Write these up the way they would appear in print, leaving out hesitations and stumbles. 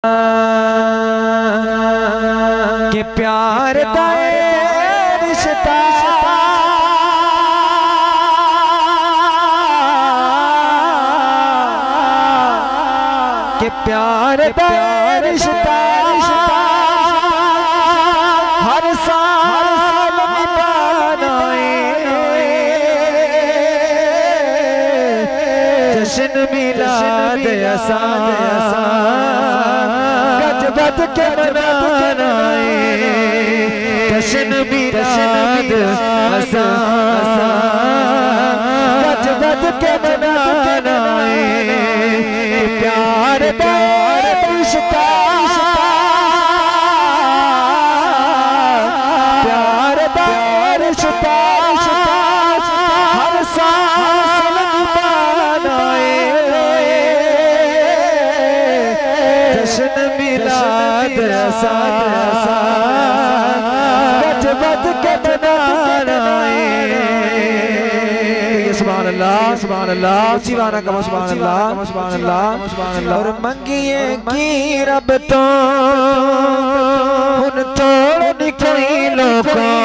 के प्यार दा रिश्ता के प्यार दा रिश्ता हर साल निभाना जश्न मिलाद गज बज के मनाना जश्न मिलाद गज बज के मनाना प्यार दा रिश्ता प्यार दा रिश्ता हर साल निभाना जश्न मिलाद गज बज के मनाना सुभान अल्लाह सुभान अल्लाह सिवाना कहो सुभान अल्लाह सुभान अल्लाह सुभान अल्लाह। और मंगिए की रब तो हुन तोड़ कोई लोगों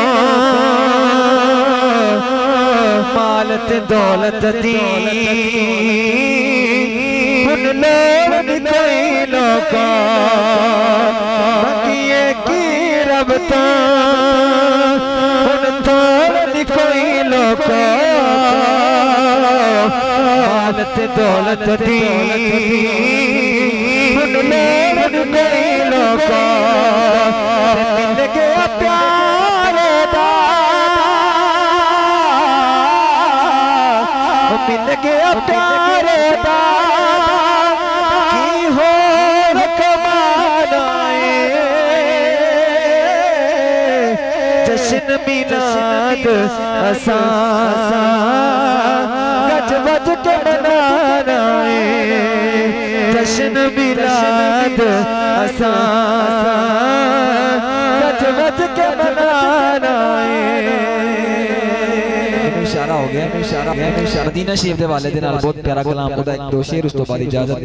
मालत दौलत दी हुन लोड़ कोई लोगों मंगिए की रब तो हुन तोड़ कोई लोगों मालत दौलत दी हुन लोड़ कोई लोगों मिल गया प्यार दा मिल गया प्यार दा की हो जश्न मिलाद गज बज के मनाना जश्न मिलाद गज बज के मनाना। इशारा हो गया इशारा मदीना शरीफ के वाले दिन बहुत प्यारा कलाम एक दो शेर उस तो बाद इजाजत।